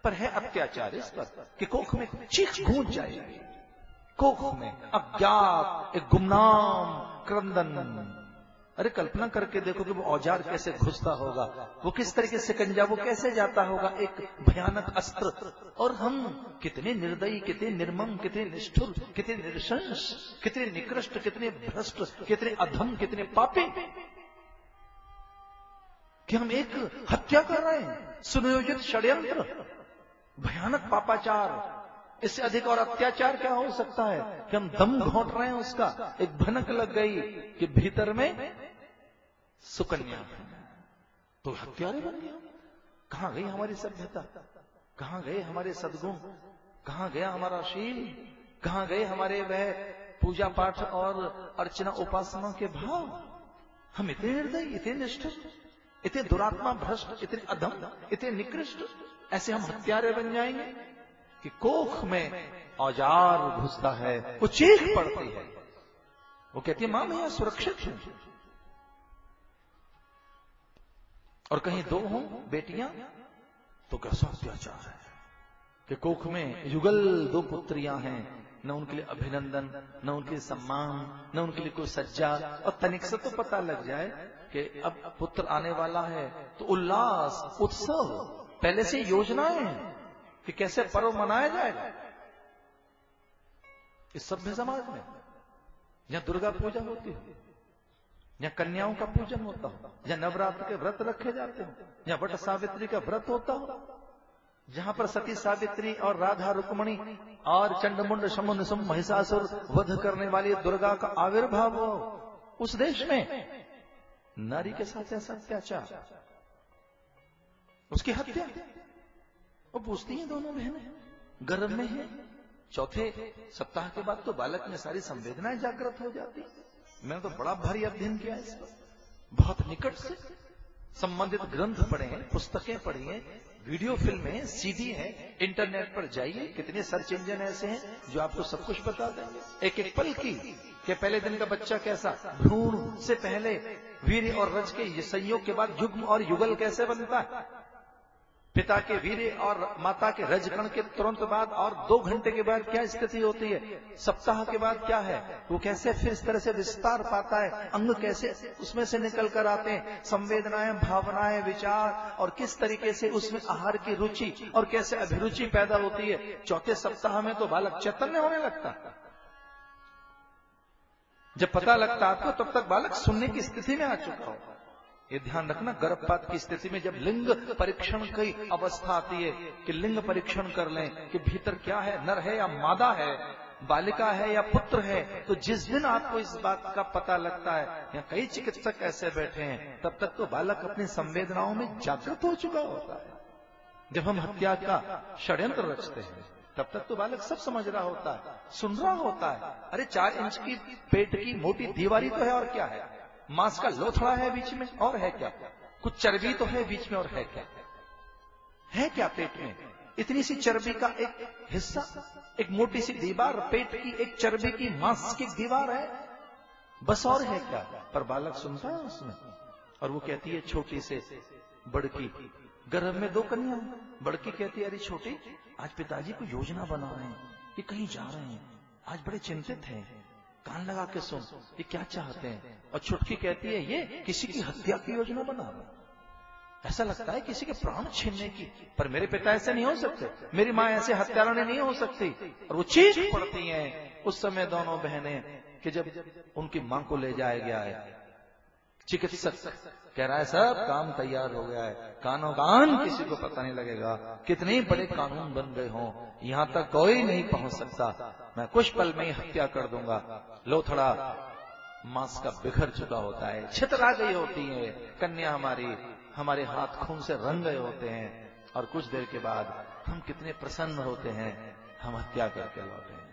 पर है अत्याचार इस पर कि कोख में चीख गूंज जाएगी, कोख में अज्ञात एक गुमनाम क्रंदन। अरे कल्पना करके देखो कि वो औजार कैसे घुसता होगा, वो किस तरीके से कंजा वो कैसे जाता होगा, एक भयानक अस्त्र। और हम कितने निर्दयी, कितने निर्मम, कितने निष्ठुर, कितने निरशंस, कितने निकृष्ट, कितने भ्रष्ट, कितने अधम, कितने पापी कि हम एक हत्या कर रहे हैं, सुनियोजित षड्यंत्र, भयानक पापाचार। इससे अधिक और अत्याचार क्या हो सकता है कि हम दम घोंट रहे हैं उसका। एक भनक लग गई कि भीतर में सुकन्या तो हत्यारे बन गया। कहां गई हमारी सभ्यता, कहां गए हमारे सद्गुण, कहां गया हमारा शील, कहां गए हमारे वह पूजा पाठ और अर्चना उपासना के भाव। हम इतने निर्दयी, इतने निष्ठुर, इतने दुरात्मा भ्रष्ट, इतने अधम, इतने निकृष्ट, ऐसे हम हत्यारे बन जाएंगे कि कोख में औजार घुसता है, वो चीख पड़ती है, वो कहती है मां मैं यहां सुरक्षित हूं। और कहीं दो हों बेटियां तो कैसा अत्याचार है कि कोख में युगल दो पुत्रियां हैं, न उनके लिए अभिनंदन, न उनके लिए सम्मान, न उनके लिए कोई सज्जा। और तनिक से तो पता लग जाए कि अब पुत्र आने वाला है तो उल्लास, उत्सव, पहले से योजनाएं हैं कि कैसे पर्व मनाया जाएगा। इस सभ्य समाज में जहां दुर्गा पूजा होती हो, जहां कन्याओं का पूजन होता हो, जहां नवरात्र के व्रत रखे जाते हो, जहां वट सावित्री का व्रत होता हो, जहां पर सती सावित्री और राधा रुक्मणी और चंडमुंड शमुन सुम महिषासुर वध करने वाली दुर्गा का आविर्भाव हो, उस देश में नारी के साथ ऐसा अत्याचार, उसकी हत्या। वो पूछती हैं दोनों बहनें, गर्भ में है, चौथे सप्ताह के बाद तो बालक में सारी संवेदनाएं जागृत हो जाती। मैंने तो बड़ा भारी अध्ययन किया इस पर, बहुत निकट से संबंधित ग्रंथ पढ़े हैं, पुस्तकें पढ़ी हैं, वीडियो फिल्में, सीडी है, इंटरनेट पर जाइए, कितने सर्च इंजन ऐसे हैं जो आपको सब कुछ बता देंगे। एक एक पल की कि पहले दिन का बच्चा कैसा, भ्रूण से पहले वीर्य और रज के संयोग के बाद युग्म और युगल कैसे बनता है, पिता के वीर्य और माता के रजकण के तुरंत बाद और 2 घंटे के बाद क्या स्थिति होती है, सप्ताह के बाद क्या है, वो कैसे फिर इस तरह से विस्तार पाता है, अंग कैसे उसमें से निकल कर आते हैं, संवेदनाएं, भावनाएं, विचार, और किस तरीके से उसमें आहार की रुचि और कैसे अभिरुचि पैदा होती है। चौथे सप्ताह में तो बालक चैतन्य होने लगता। जब पता लगता आपको तब तक बालक सुनने की स्थिति में आ चुका हो। ये ध्यान रखना, गर्भपात की स्थिति में जब लिंग परीक्षण की अवस्था आती है कि लिंग परीक्षण कर लें कि भीतर क्या है, नर है या मादा है, बालिका है या पुत्र है, तो जिस दिन आपको इस बात का पता लगता है, या कई चिकित्सक ऐसे बैठे हैं, तब तक तो बालक अपनी संवेदनाओं में जागृत हो चुका होता है। जब हम हत्या का षड्यंत्र रचते हैं तब तक तो बालक सब समझ रहा होता है, सुन रहा होता है। अरे 4 इंच की पेट की मोटी दीवारी तो है, और क्या है, मांस का लोथड़ा है बीच में, और है क्या, कुछ चर्बी तो है बीच में, और है क्या, है क्या पेट में, इतनी सी चर्बी का एक हिस्सा, एक मोटी सी दीवार, पेट की एक चर्बी की मांस की दीवार है बस, और है क्या। पर बालक सुनता है उसमें, और वो कहती है छोटी से बड़की, गर्भ में 2 कन्या, बड़की कहती है अरे छोटी आज पिताजी को योजना बना रहे हैं, ये कहीं जा रहे हैं, आज बड़े चिंतित हैं, कान लगा के सुन, ये क्या चाहते हैं। और छुटकी कहती है ये किसी की हत्या की योजना बना रहे, ऐसा लगता है किसी के प्राण छीनने की, पर मेरे पिता ऐसे नहीं हो सकते, मेरी मां ऐसे हत्यारानी नहीं हो सकती। और वो चीख पड़ती हैं उस समय दोनों बहनें कि जब उनकी मां को ले जाया गया है, चिकित्सक कह रहा है सब काम तैयार हो गया है, कानों कान किसी को पता नहीं लगेगा, कितने बड़े कानून बन गए हों, यहां तक कोई नहीं पहुंच सकता, मैं कुछ पल में ही हत्या कर दूंगा। लोथड़ा मांस का बिखर चुका होता है, छितरा गई होती है कन्या हमारी, हमारे हाथ खून से रंग गए होते हैं, और कुछ देर के बाद हम कितने प्रसन्न होते हैं, हम हत्या करके लौटे हैं।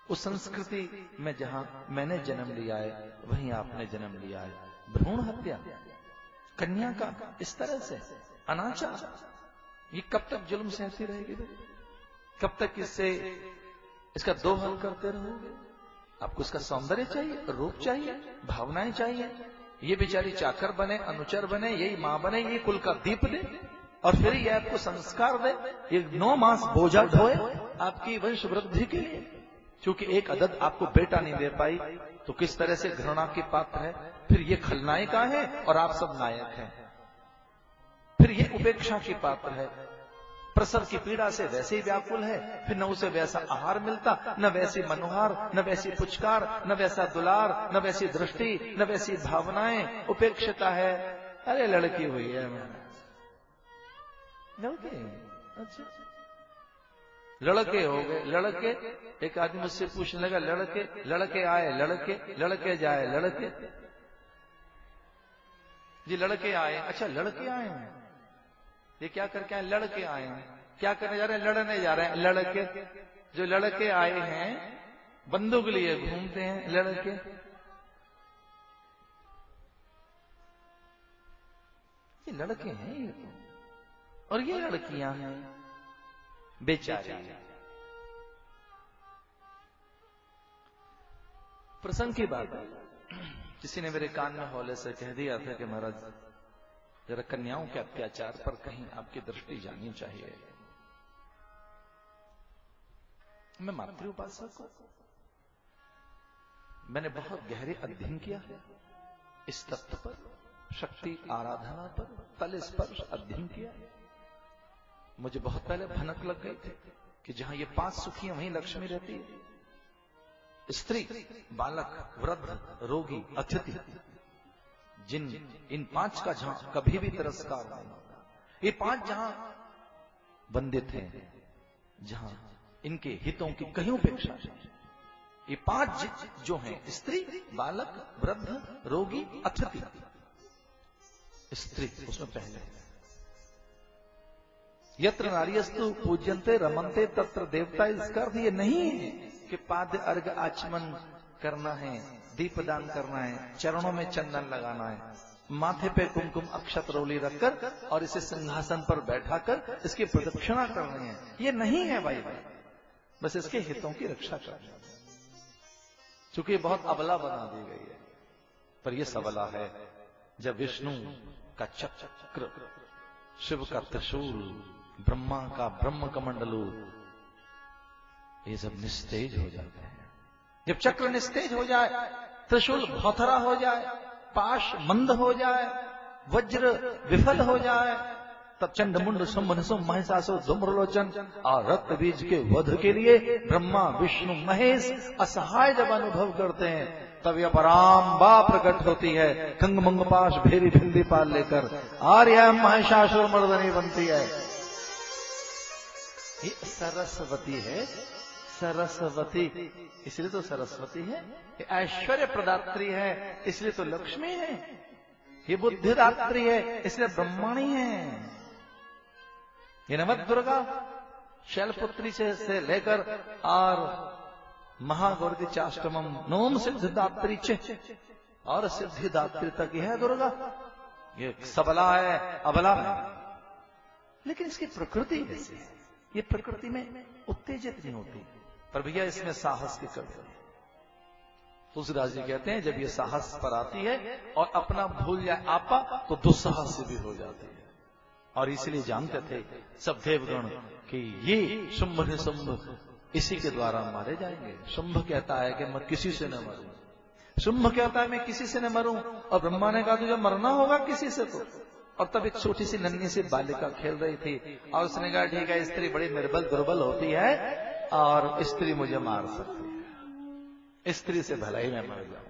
उस संस्कृति में जहां मैंने जन्म लिया है वहीं आपने जन्म लिया है। भ्रूण हत्या, कन्या का इस तरह से अनाचार, ये कब तक जुल्म सहती रहेगी, कब तक इसका दोहन करते रहोगे। आपको इसका सौंदर्य चाहिए, रूप चाहिए, भावनाएं चाहिए, ये बेचारी चाकर बने, अनुचर बने, यही मां बने, ये कुल का दीप दे, और फिर ये आपको संस्कार दे, ये 9 मास बोझा ढोए आपकी वंश वृद्धि के लिए। क्योंकि एक अदद आपको बेटा नहीं दे पाई तो किस तरह से घृणा के पात्र है। फिर ये खलनायिका है और आप सब नायक हैं। फिर ये उपेक्षा की पात्र है, प्रसव की पीड़ा से वैसे ही व्याकुल है, फिर न उसे वैसा आहार मिलता, न वैसी मनोहार, न वैसी पुचकार, न वैसा दुलार, न वैसी दृष्टि, न वैसी भावनाएं, उपेक्षिता है। अरे लड़की हुई है, लड़के, अच्छा लड़के हो गए, लड़के। एक आदमी मुझसे पूछने लगा, लड़के आए, लड़के जाए, लड़के जी, लड़के आए। अच्छा लड़के आए हैं, ये क्या करके आए? लड़के आए हैं। क्या करने जा रहे हैं? लड़ने जा रहे हैं। लड़के, जो लड़के आए हैं बंदूक लिए घूमते हैं लड़के। ये लड़के हैं ये तो, और ये लड़कियां हैं बेचारी। प्रसंग की बात है, किसी ने मेरे कान में हौले से कह दिया था कि महाराज जरा कन्याओं के अत्याचार पर कहीं आपकी दृष्टि जानी चाहिए। मैं मातृ उपासक हूं, मैंने बहुत गहरे अध्ययन किया है इस तत्व पर, शक्ति आराधना पर, तल स्पर्श अध्ययन किया। मुझे बहुत पहले भनक लग गई थी कि जहां ये 5 सुखियां वहीं लक्ष्मी रहती है। स्त्री, बालक, वृद्ध, रोगी, अतिथि, इन 5 का जहां कभी भी तिरस्कार नहीं होता, ये 5 जहां वंदित हैं, जहां इनके हितों की कहीं उपेक्षा नहीं, ये 5 जो हैं स्त्री, बालक, वृद्ध, रोगी, अतिथि। स्त्री उसमें पहले, यत्र नार्यस्तु पूज्यन्ते रमन्ते तत्र देवता। इसका अर्थ ये नहीं है कि पाद्य अर्घ आचमन करना है, दीपदान करना है, चरणों में चंदन लगाना है, माथे पे कुमकुम अक्षत रोली रखकर और इसे सिंहासन पर बैठाकर इसकी प्रदक्षिणा करनी है। ये नहीं है भाई, बस इसके हितों की रक्षा करनी है। चूंकि बहुत अबला बना दी गई है, पर यह सबला है जब विष्णु का चक्र, शिव का त्रिशूल, ब्रह्मा का ब्रह्म कमंडलू, ये सब निस्तेज हो जाते हैं। जब चक्र निस्तेज हो जाए, त्रिशूल भौथरा हो जाए, पाश मंद हो जाए, वज्र विफल हो जाए, तब चंड मुंड शुंभ निशुंभ महिषासुर धूम्रलोचन और रक्त बीज के वध के लिए ब्रह्मा विष्णु महेश असहाय जब अनुभव करते हैं, तब यह पराम्बा प्रकट होती है, कंग मंग पाश भेरी भिल्ली पाल लेकर आर्या महिषासुर मर्दनी बनती है। ये सरस्वती है, सरस्वती इसलिए तो सरस्वती है, ये ऐश्वर्य प्रदात्री है इसलिए तो लक्ष्मी है, ये बुद्धिदात्री है इसलिए ब्रह्मणी है। ये नवद दुर्गा शैलपुत्री से लेकर और महागौरी चाष्टमम नोम सिद्धिदात्री और सिद्धिदात्री तक है दुर्गा। ये सबला है, अबला है, लेकिन इसकी प्रकृति ऐसी है, ये प्रकृति में उत्तेजित नहीं होती। पर भैया इसमें साहस की कमी है। तुलसीदास जी कहते हैं जब ये साहस पर आती है और अपना भूल जाए आपा तो दुस्साहस भी हो जाती है। और इसलिए जानते थे सब देवगण कि ये शुंभ निशुंभ इसी के द्वारा मारे जाएंगे। शुंभ कहता है कि मैं किसी से न मरूं, शुंभ कहता है मैं किसी से न मरूं, और ब्रह्मा ने कहा तुझे मरना होगा किसी से तो। और तब एक छोटी सी नन्ही सी बालिका खेल रही थी और उसने कहा ठीक है, स्त्री बड़ी निर्बल दुर्बल होती है और स्त्री मुझे मार सकती है, स्त्री से भला ही मैं मर जाऊं।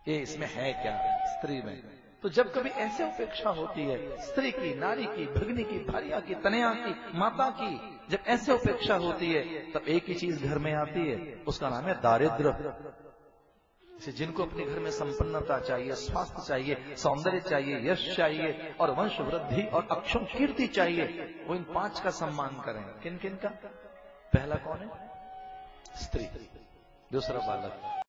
ये इसमें है क्या स्त्री में? तो जब कभी ऐसे उपेक्षा होती है स्त्री की, नारी की, भगिनी की, भार्या की, तनया की, माता की, जब ऐसे उपेक्षा होती है तब एक ही चीज घर में आती है, उसका नाम है दारिद्र्य। जिनको अपने घर में संपन्नता चाहिए, स्वास्थ्य चाहिए, सौंदर्य चाहिए, यश चाहिए और वंश वृद्धि और अक्षुण कीर्ति चाहिए, वो इन 5 का सम्मान करें। किन किन का? पहला कौन है? स्त्री, दूसरा बालक,